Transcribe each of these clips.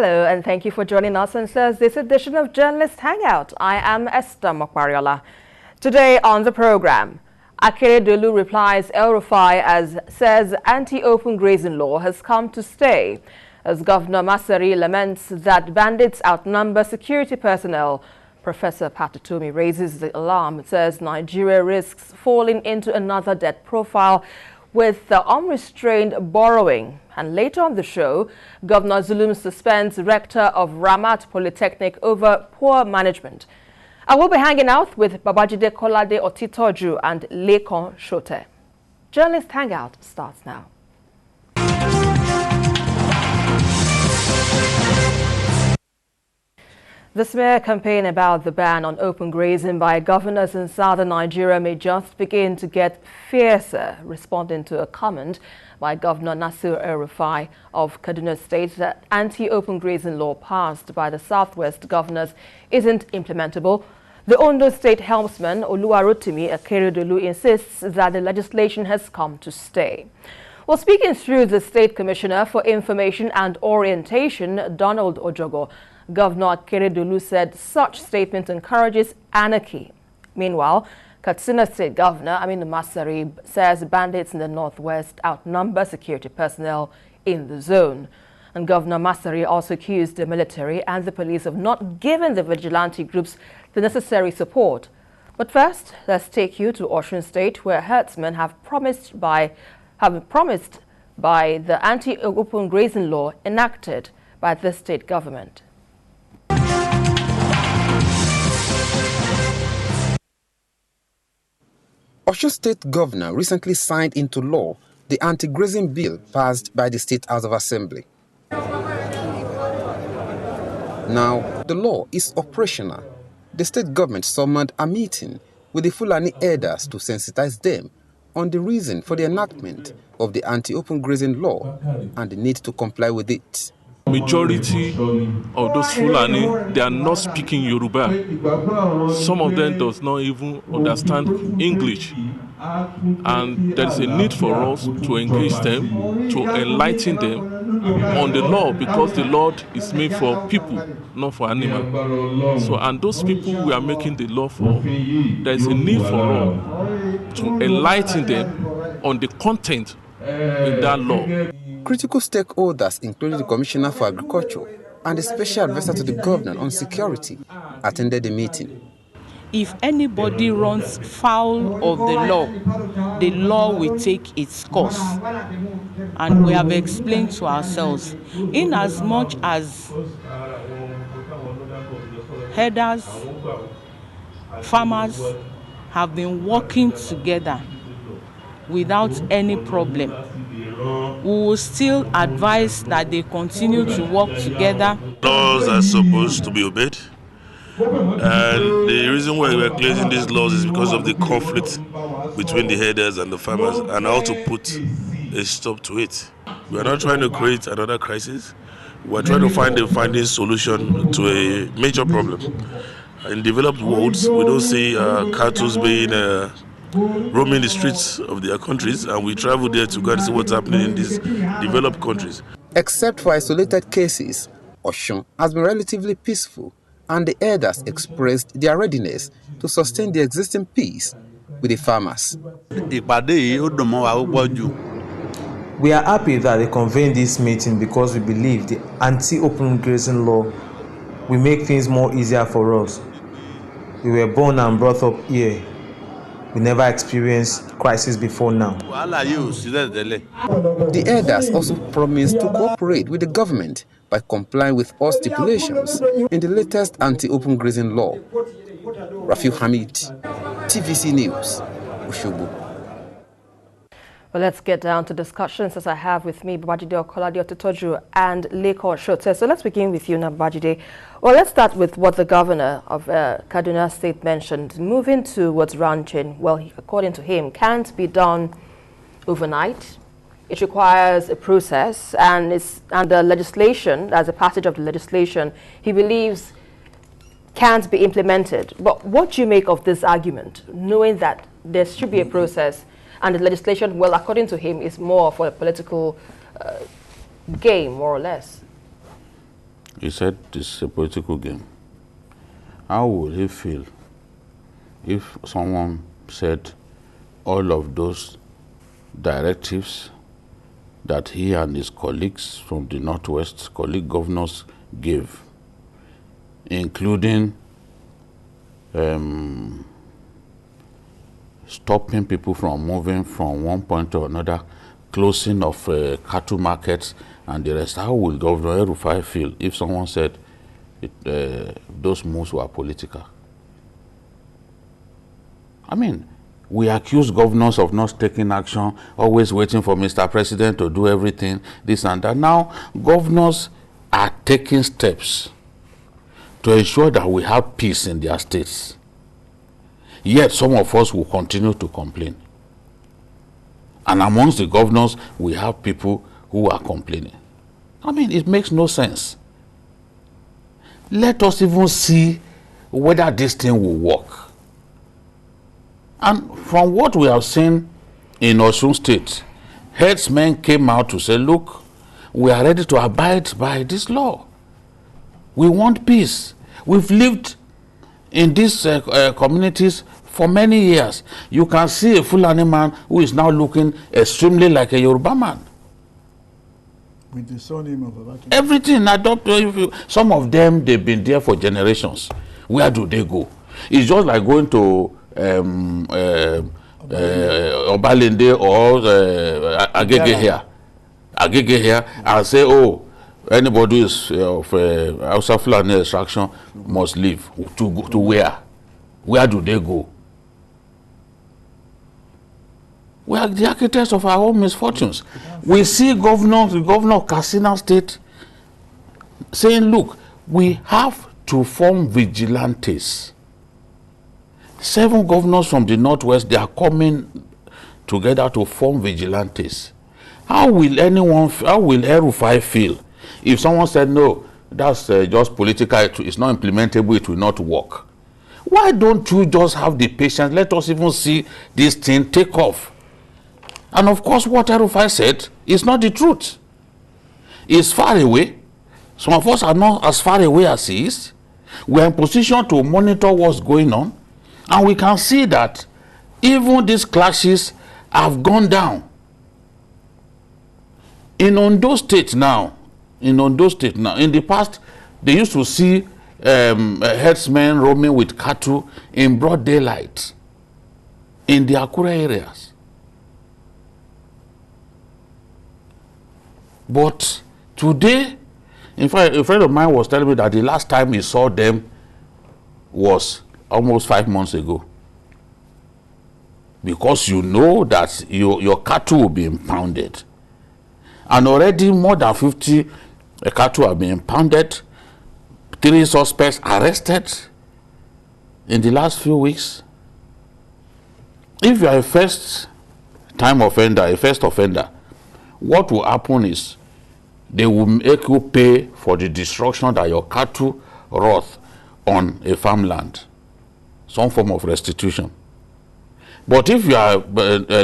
Hello and thank you for joining us on Thursday's edition of Journalist Hangout. I am Esther Mokwariola. Today on the program, Akeredolu replies El-Rufai as says anti-open grazing law has come to stay, as Governor Masari laments that bandits outnumber security personnel. Professor Patatomi raises the alarm, says Nigeria risks falling into another debt profile with unrestrained borrowing. And later on the show, Governor Zulum suspends Rector of Ramat Polytechnic over poor management. I will be hanging out with Babajide Kolade Otitoju and Lekon Shote. Journalist Hangout starts now. The smear campaign about the ban on open grazing by governors in southern Nigeria may just begin to get fiercer, responding to a comment by Governor Nasir El-Rufai of Kaduna State that anti-open grazing law passed by the Southwest governors isn't implementable. The Ondo State helmsman Oluwarotimi Akeredolu insists that the legislation has come to stay. Well, speaking through the State Commissioner for Information and Orientation, Donald Ojogo, Governor Akeredolu said such statement encourages anarchy. Meanwhile, Katsina State Governor Aminu Masari says bandits in the northwest outnumber security personnel in the zone. And Governor Masari also accused the military and the police of not giving the vigilante groups the necessary support. But first, let's take you to Osun State, where herdsmen have promised by the anti-open grazing law enacted by the state government. Osun State Governor recently signed into law the anti-grazing bill passed by the State House of Assembly. Now, the law is operational. The state government summoned a meeting with the Fulani elders to sensitize them on the reason for the enactment of the anti-open grazing law and the need to comply with it. Majority of those Fulani, they are not speaking Yoruba. Some of them does not even understand English. And there is a need for us to engage them, to enlighten them on the law, because the law is made for people, not for animals. So, and those people we are making the law for, there is a need for us to enlighten them on the content in that law. Critical stakeholders, including the Commissioner for Agriculture and the Special Advisor to the Governor on Security, attended the meeting. If anybody runs foul of the law will take its course. And we have explained to ourselves, in as much as herders, farmers have been working together without any problem, we will still advise that they continue to work together. Laws are supposed to be obeyed. And the reason why we are closing these laws is because of the conflict between the herders and the farmers, and how to put a stop to it. We are not trying to create another crisis. We are trying to find a solution to a major problem. In developed worlds, we don't see cattle being roaming the streets of their countries, and we travel there to go and see what's happening in these developed countries. Except for isolated cases, Osun has been relatively peaceful, and the elders expressed their readiness to sustain the existing peace with the farmers. We are happy that they convened this meeting because we believe the anti-open grazing law will make things more easier for us. We were born and brought up here. We never experienced crisis before now. The elders also promised to cooperate with the government by complying with all stipulations in the latest anti-open grazing law. Rafiu Hamid, TVC News, Osogbo. Well, let's get down to discussions as I have with me Babajide Kolade Otitoju and Lekon Shote. So let's begin with you now, Babajide. Well, let's start with what the governor of Kaduna State mentioned. Moving towards ranching, well, according to him, can't be done overnight. It requires a process, and the legislation, as a passage of the legislation, he believes can't be implemented. But what do you make of this argument, knowing that there should be a process and the legislation, well, according to him, is more for a political game, more or less? He said it's a political game. How would he feel if someone said all of those directives that he and his colleagues from the Northwest, colleague governors, gave, including stopping people from moving from one point to another, closing of cattle markets and the rest? How will Governor El-Rufai feel if someone said those moves were political? I mean, we accuse governors of not taking action, always waiting for Mr. President to do everything, this and that. Now, governors are taking steps to ensure that we have peace in their states. Yet, some of us will continue to complain. And amongst the governors, we have people who are complaining. I mean, it makes no sense. Let us even see whether this thing will work. And from what we have seen in Osun State, headsmen came out to say, look, we are ready to abide by this law. We want peace. We've lived in these communities for many years. You can see a Fulani man who is now looking extremely like a Yoruba man. With the surname of Abacha. Everything adopted. Some of them, they've been there for generations. Where do they go? It's just like going to Obalende or Agege here. Agege here and say, oh, anybody who is of Hausa Fulani extraction must leave. To where? Where do they go? We are the architects of our own misfortunes. We see the governor of Katsina State saying, look, we have to form vigilantes. 7 governors from the Northwest, they are coming together to form vigilantes. How will El-Rufai feel if someone said, no, that's just political, it's not implementable, it will not work? Why don't you just have the patience? Let us even see this thing take off. And of course, what El-Rufai said is not the truth. It's far away. Some of us are not as far away as he is. We are in position to monitor what's going on. And we can see that even these clashes have gone down. In Ondo State now, in the past, they used to see herdsmen roaming with cattle in broad daylight in the Akure areas. But today, in fact, a friend of mine was telling me that the last time he saw them was almost 5 months ago. Because you know that your cattle will be impounded. And already more than 50 cattle have been impounded. 3 suspects arrested in the last few weeks. If you are a first-time offender, what will happen is they will make you pay for the destruction that your cattle wrought on a farmland. Some form of restitution. But if you are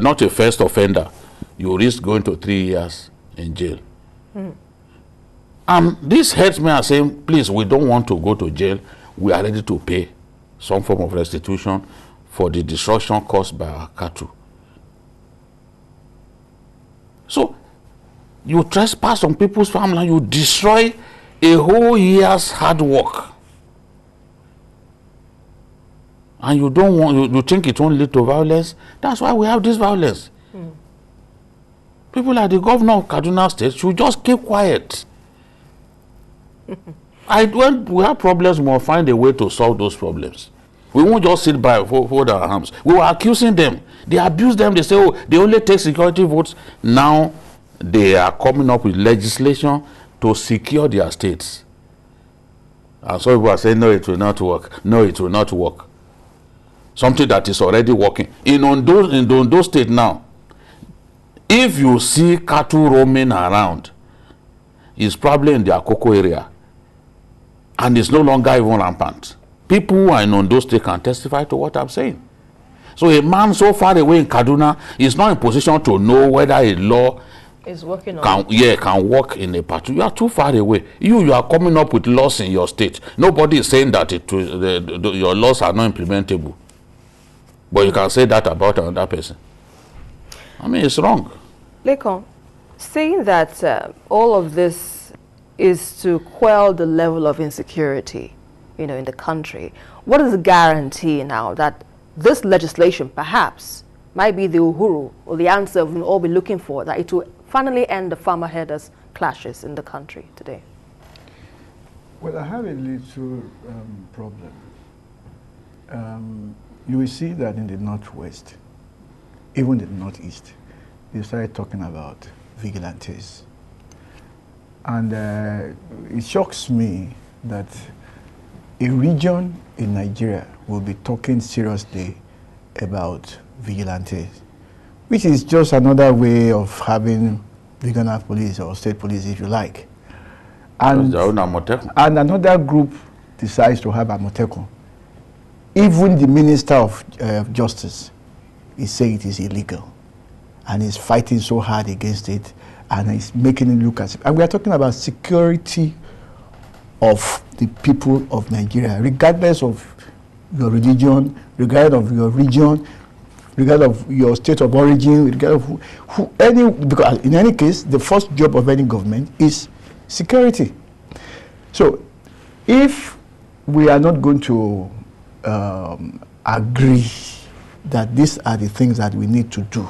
not a first offender, you risk going to 3 years in jail. And these headsmen are saying, please, we don't want to go to jail. We are ready to pay some form of restitution for the destruction caused by our cattle. So, you trespass on people's farmland, you destroy a whole year's hard work. And you don't want, you think it won't lead to violence. That's why we have this violence. People like the governor of Kaduna State should just keep quiet. When we have problems, we will find a way to solve those problems. We won't just sit by, fold our arms. We were accusing them. They abuse them. They say, oh, they only take security votes. Now they are coming up with legislation to secure their states. And so people are saying, no, it will not work. No, it will not work. Something that is already working. In Ondo State now, if you see cattle roaming around, it's probably in the Akoko area. And it's no longer even rampant. People who are in Ondo State can testify to what I'm saying. So a man so far away in Kaduna is not in position to know whether a law Is working on can work in a part. You are too far away. You are coming up with laws in your state. Nobody is saying that your laws are not implementable. But you can say that about another person. I mean, it's wrong. Lekon, saying that all of this is to quell the level of insecurity, in the country, what is the guarantee now that this legislation perhaps might be the uhuru or the answer we'll all be looking for, that it will finally end the farmer herders clashes in the country today? Well, I have a little problem. You will see that in the Northwest, even the Northeast, they started talking about vigilantes. And it shocks me that a region in Nigeria will be talking seriously about vigilantes, which is just another way of having regional police or state police, if you like. And another group decides to have Amotekun. Even the Minister of Justice is saying it is illegal, and is fighting so hard against it, and is making it look as if. And we are talking about security of the people of Nigeria, regardless of your religion, regardless of your region, regardless of your state of origin, regardless of because in any case, the first job of any government is security. So, if we are not going to agree that these are the things that we need to do,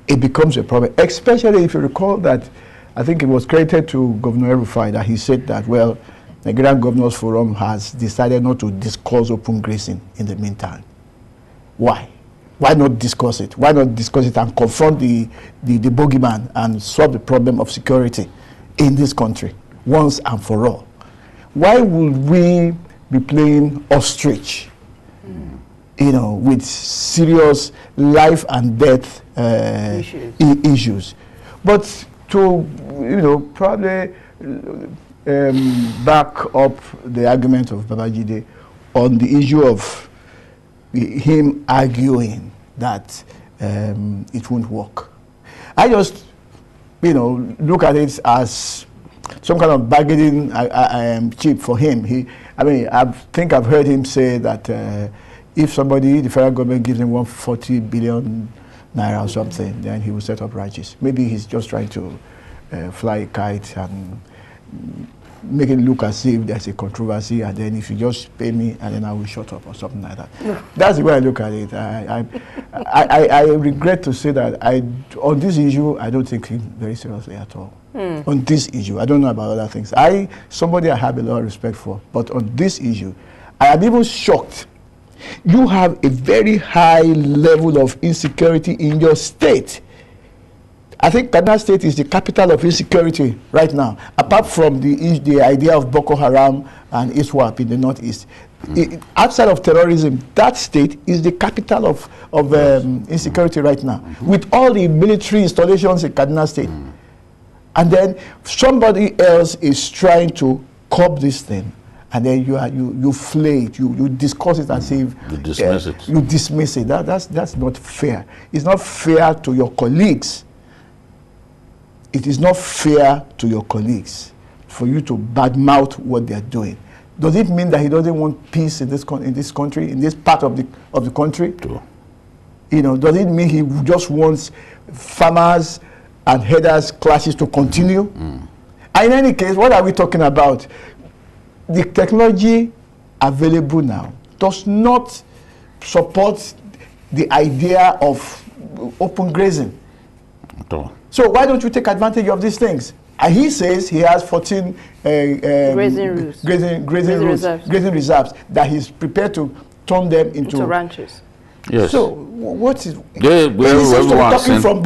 it becomes a problem, especially if you recall that I think it was credited to Governor Zulum that he said that, well, Nigerian Governors Forum has decided not to discuss open grazing in the meantime. Why? Why not discuss it? Why not discuss it and confront the bogeyman and solve the problem of security in this country once and for all? Why would we be playing ostrich, with serious life and death issues? But to, probably back up the argument of Babajide on the issue of him arguing that it won't work. I just, look at it as some kind of bargaining chip for him. I think I've heard him say that if the federal government gives him 140 billion naira or something, then he will set up ranches. Maybe he's just trying to fly a kite and make it look as if there's a controversy, and then if you just pay me, and then I will shut up or something like that. No. That's the way I look at it. I regret to say that on this issue, I don't take him very seriously at all. On this issue, I don't know about other things. Somebody I have a lot of respect for, but on this issue, I am even shocked. You have a very high level of insecurity in your state. I think Kaduna State is the capital of insecurity right now, apart from the idea of Boko Haram and ISWAP in the Northeast. Outside of terrorism, that state is the capital of insecurity right now, with all the military installations in Kaduna State. And then somebody else is trying to curb this thing, and then you flay it, you discuss it as if you dismiss it. You dismiss it. That's not fair. It's not fair to your colleagues. It is not fair to your colleagues for you to badmouth what they are doing. Does it mean that he doesn't want peace in this country, in this part of the country? True. Does it mean he just wants farmers and herders clashes to continue? And in any case, what are we talking about? The technology available now does not support the idea of open grazing. At all. So why don't you take advantage of these things? And he says he has 14 grazing reserves that he's prepared to turn them into ranches. Yes. So what is? They talking from